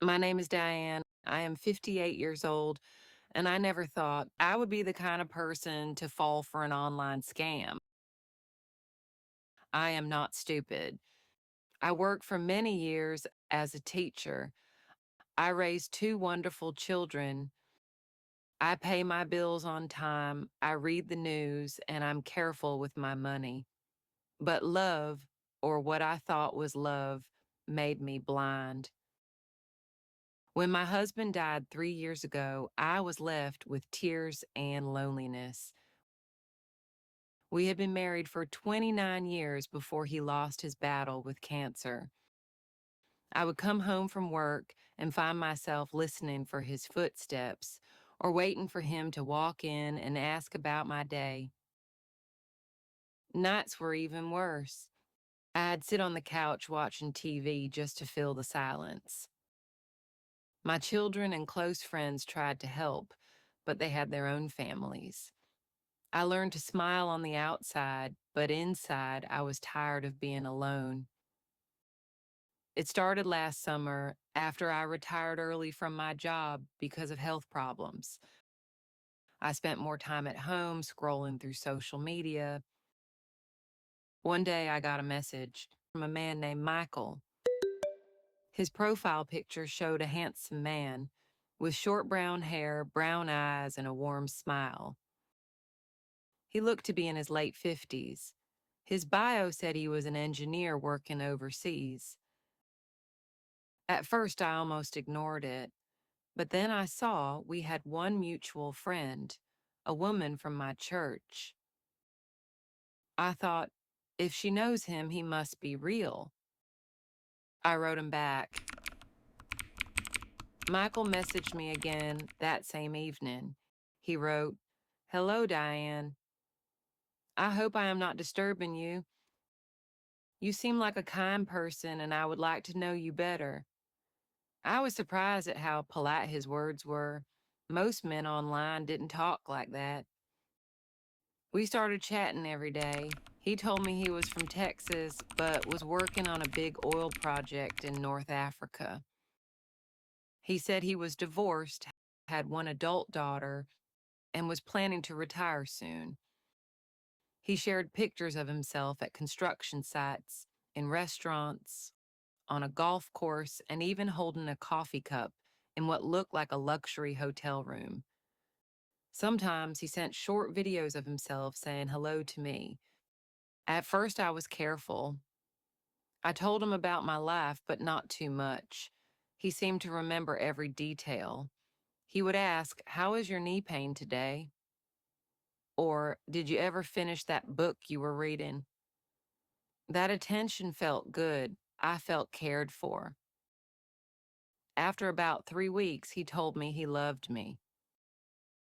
My name is Diane. I am 58 years old, and I never thought I would be the kind of person to fall for an online scam. I am not stupid. I worked for many years as a teacher. I raised two wonderful children. I pay my bills on time. I read the news, and I'm careful with my money. But love, or what I thought was love, made me blind. When my husband died 3 years ago, I was left with tears and loneliness. We had been married for 29 years before he lost his battle with cancer. I would come home from work and find myself listening for his footsteps or waiting for him to walk in and ask about my day. Nights were even worse. I'd sit on the couch watching TV just to fill the silence. My children and close friends tried to help, but they had their own families. I learned to smile on the outside, but inside I was tired of being alone. It started last summer after I retired early from my job because of health problems. I spent more time at home scrolling through social media. One day I got a message from a man named Michael. His profile picture showed a handsome man with short brown hair, brown eyes, and a warm smile. He looked to be in his late 50s. His bio said he was an engineer working overseas. At first, I almost ignored it, but then I saw we had one mutual friend, a woman from my church. I thought, if she knows him, he must be real. I wrote him back. Michael messaged me again that same evening. He wrote, "Hello, Diane. I hope I am not disturbing you. You seem like a kind person, and I would like to know you better." I was surprised at how polite his words were. Most men online didn't talk like that. We started chatting every day. He told me he was from Texas, but was working on a big oil project in North Africa. He said he was divorced, had one adult daughter, and was planning to retire soon. He shared pictures of himself at construction sites, in restaurants, on a golf course, and even holding a coffee cup in what looked like a luxury hotel room. Sometimes he sent short videos of himself saying hello to me. At first, I was careful. I told him about my life, but not too much. He seemed to remember every detail. He would ask, "How is your knee pain today?" Or, "Did you ever finish that book you were reading?" That attention felt good. I felt cared for. After about 3 weeks, he told me he loved me.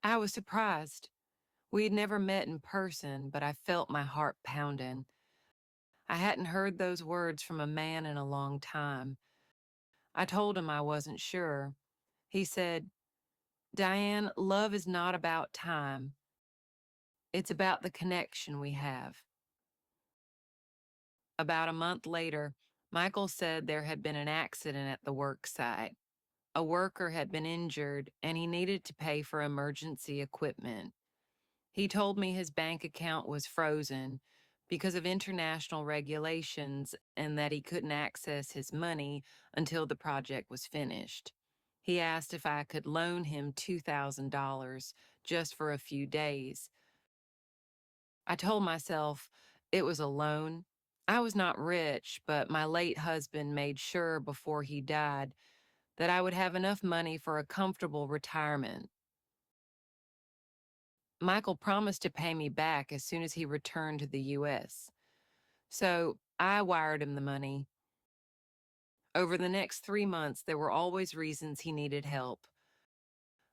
I was surprised. We had never met in person, but I felt my heart pounding. I hadn't heard those words from a man in a long time. I told him I wasn't sure. He said, "Diane, love is not about time. It's about the connection we have." About a month later, Michael said there had been an accident at the work site. A worker had been injured and he needed to pay for emergency equipment. He told me his bank account was frozen because of international regulations and that he couldn't access his money until the project was finished. He asked if I could loan him $2,000 just for a few days. I told myself it was a loan. I was not rich, but my late husband made sure before he died that I would have enough money for a comfortable retirement. Michael promised to pay me back as soon as he returned to the US. So I wired him the money. Over the next 3 months, there were always reasons he needed help.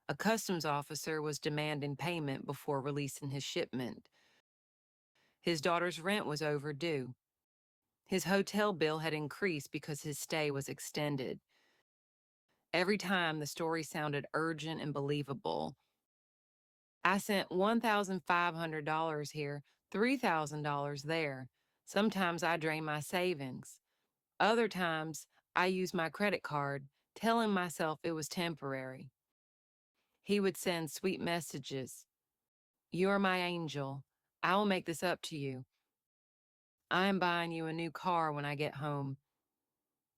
A customs officer was demanding payment before releasing his shipment. His daughter's rent was overdue. His hotel bill had increased because his stay was extended. Every time the story sounded urgent and believable. I sent $1,500 here, $3,000 there. Sometimes I drain my savings. Other times, I use my credit card telling myself it was temporary. He would send sweet messages. You are my angel. I will make this up to you. I am buying you a new car when I get home.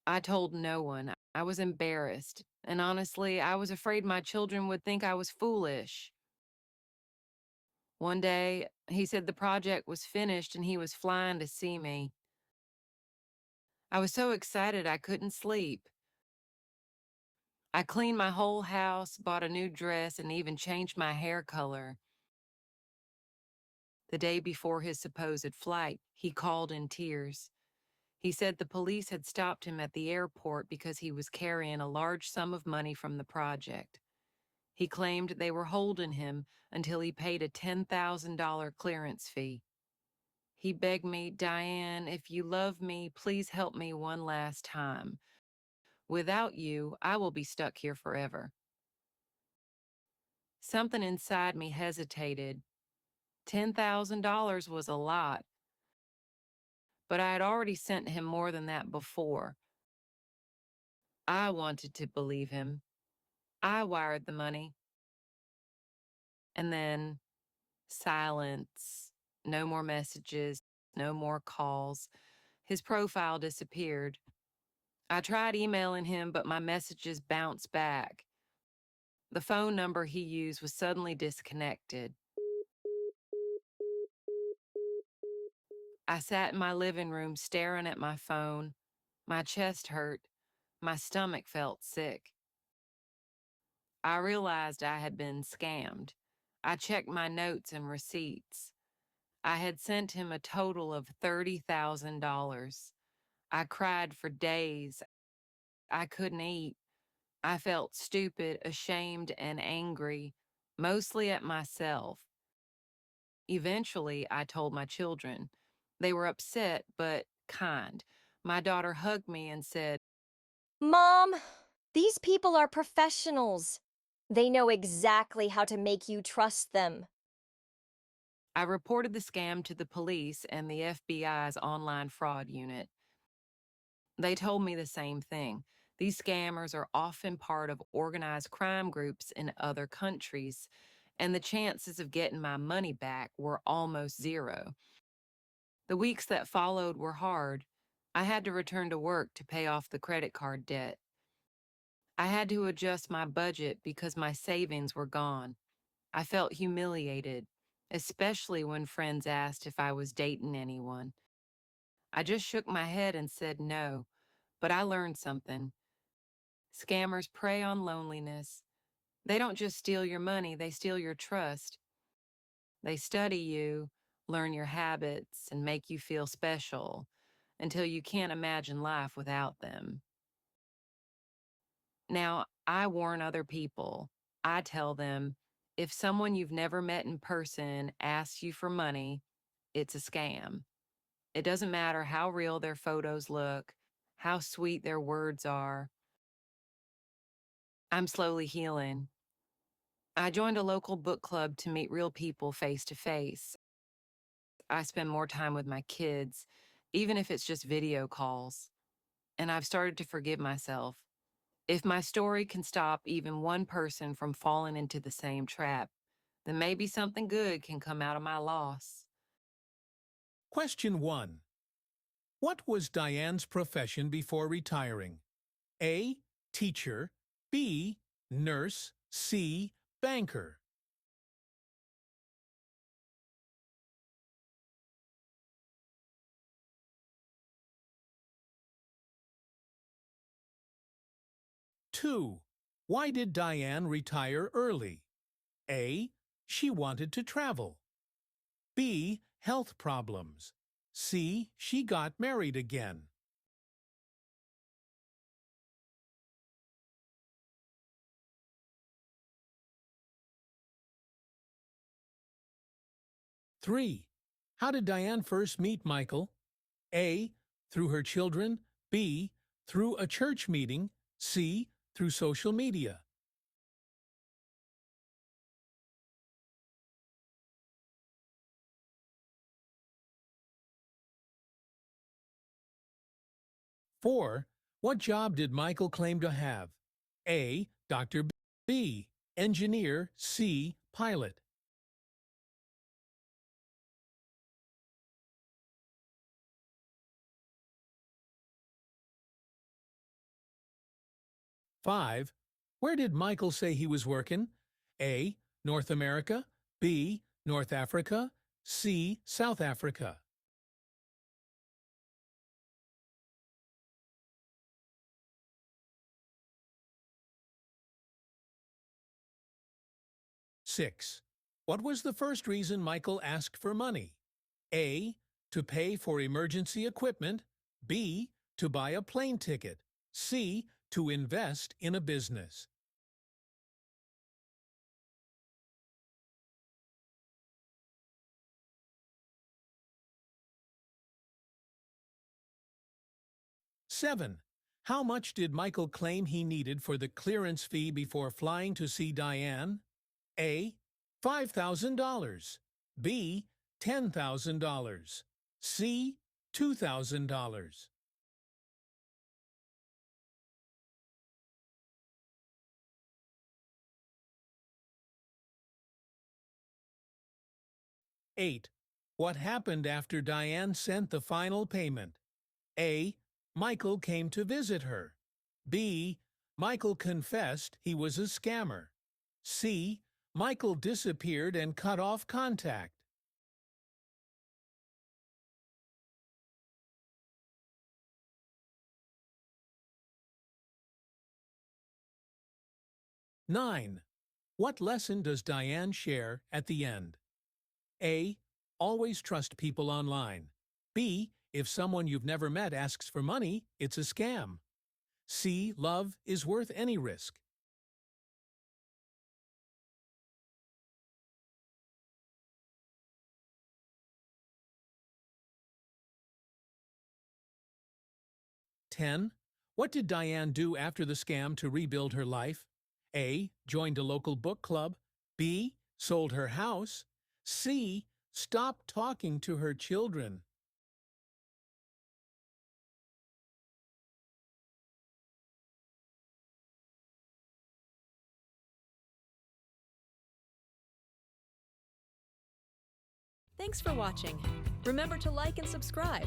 I told no one. I was embarrassed. And honestly, I was afraid my children would think I was foolish. One day, he said the project was finished and he was flying to see me. I was so excited I couldn't sleep. I cleaned my whole house, bought a new dress, and even changed my hair color. The day before his supposed flight, he called in tears. He said the police had stopped him at the airport because he was carrying a large sum of money from the project. He claimed they were holding him until he paid a $10,000 clearance fee. He begged me, Diane, if you love me, please help me one last time. Without you, I will be stuck here forever. Something inside me hesitated. $10,000 was a lot, but I had already sent him more than that before. I wanted to believe him. I wired the money. And then silence, no more messages, no more calls. His profile disappeared. I tried emailing him, but my messages bounced back. The phone number he used was suddenly disconnected. I sat in my living room staring at my phone. My chest hurt. My stomach felt sick. I realized I had been scammed. I checked my notes and receipts. I had sent him a total of $30,000. I cried for days. I couldn't eat. I felt stupid, ashamed, and angry, mostly at myself. Eventually, I told my children. They were upset, but kind. My daughter hugged me and said, Mom, these people are professionals. They know exactly how to make you trust them. I reported the scam to the police and the FBI's online fraud unit. They told me the same thing. These scammers are often part of organized crime groups in other countries, and the chances of getting my money back were almost zero. The weeks that followed were hard. I had to return to work to pay off the credit card debt. I had to adjust my budget because my savings were gone. I felt humiliated, especially when friends asked if I was dating anyone. I just shook my head and said no, but I learned something. Scammers prey on loneliness. They don't just steal your money, they steal your trust. They study you, learn your habits, and make you feel special until you can't imagine life without them. Now, I warn other people. I tell them, if someone you've never met in person asks you for money, it's a scam. It doesn't matter how real their photos look, how sweet their words are. I'm slowly healing. I joined a local book club to meet real people face to face. I spend more time with my kids, even if it's just video calls. And I've started to forgive myself. If my story can stop even one person from falling into the same trap, then maybe something good can come out of my loss. Question 1. What was Diane's profession before retiring? A. Teacher. B. Nurse. C. Banker. Two. Why did Diane retire early? A. She wanted to travel. B. Health problems. C. She got married again. 3. How did Diane first meet Michael? A. Through her children. B. Through a church meeting. C. Through social media. 4. What job did Michael claim to have? A. Dr. B. Engineer. C. Pilot. Five. Where did Michael say he was working? A. North America. B. North Africa. C. South Africa. 6. What was the first reason Michael asked for money? A. To pay for emergency equipment. B. To buy a plane ticket. C. To invest in a business. Seven. How much did Michael claim he needed for the clearance fee before flying to see Diane? A. $5,000. B. $10,000. C. $2,000. 8. What happened after Diane sent the final payment? A. Michael came to visit her. B. Michael confessed he was a scammer. C. Michael disappeared and cut off contact. Nine. What lesson does Diane share at the end? A. Always trust people online. B. If someone you've never met asks for money, it's a scam. C. Love is worth any risk. Ten. What did Diane do after the scam to rebuild her life? A. Joined a local book club. B. Sold her house. C. Stopped talking to her children. Thanks for watching. Remember to like and subscribe.